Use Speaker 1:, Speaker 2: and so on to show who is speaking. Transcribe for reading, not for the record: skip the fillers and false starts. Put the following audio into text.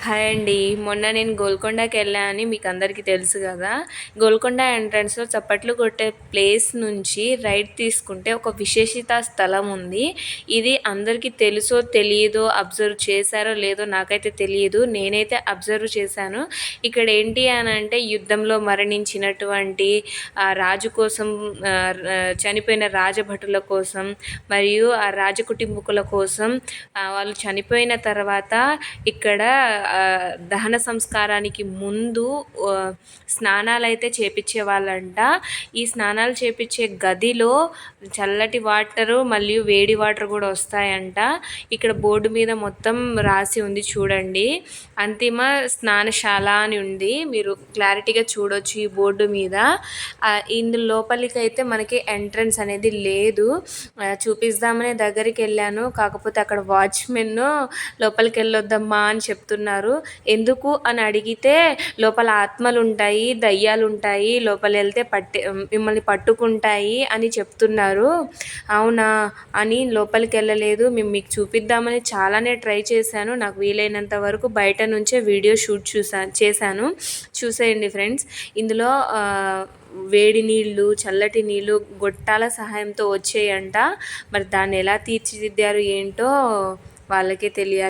Speaker 1: Hi అండి. మొన్న నేను గోల్కొండకి వెళ్ళానని మీకు అందరికీ తెలుసు కదా. గోల్కొండ ఎంట్రన్స్లో చప్పట్లు కొట్టే ప్లేస్ నుంచి రైట్ తీసుకుంటే ఒక విశేషిత స్థలం ఉంది. ఇది అందరికీ తెలుసో తెలియదో, అబ్జర్వ్ చేశారో లేదో నాకైతే తెలియదు. నేనైతే అబ్జర్వ్ చేశాను. ఇక్కడ ఏంటి అని అంటే యుద్ధంలో మరణించినటువంటి రాజు కోసం, చనిపోయిన రాజభటుల కోసం మరియు ఆ రాజకుటుంబకుల కోసం, వాళ్ళు చనిపోయిన తర్వాత ఇక్కడ దహన సంస్కారానికి ముందు స్నానాలు అయితే చేపించే వాళ్ళంట. ఈ స్నానాలు చేపించే గదిలో చల్లటి వాటరు మరియు వేడి వాటర్ కూడా వస్తాయంట. ఇక్కడ బోర్డు మీద మొత్తం రాసి ఉంది చూడండి, అంతిమ స్నానశాల అని ఉంది. మీరు క్లారిటీగా చూడొచ్చు ఈ బోర్డు మీద. ఇందు లోపలికి అయితే మనకి ఎంట్రన్స్ అనేది లేదు. చూపిస్తామనే దగ్గరికి వెళ్ళాను, కాకపోతే అక్కడ వాచ్మెన్ లోపలికి వెళ్ళొద్దమ్మా అని చెప్తున్నారు. ఎందుకు అని అడిగితే లోపల ఆత్మలు ఉంటాయి, దయ్యాలు ఉంటాయి, లోపల వెళ్తే మిమ్మల్ని పట్టుకుంటాయి అని చెప్తున్నారు. అవునా అని లోపలికి వెళ్ళలేదు. మేము మీకు చూపిద్దామని చాలానే ట్రై చేశాను. నాకు వీలైనంత వరకు బయట నుంచే వీడియో షూట్ చేశాను. చూసేయండి ఫ్రెండ్స్. ఇందులో వేడి నీళ్ళు, చల్లటి నీళ్ళు గొట్టాల సహాయంతో వచ్చేయంట. మరి దాన్ని ఎలా తీర్చిదిద్దారు ఏంటో వాళ్ళకే తెలియాలి.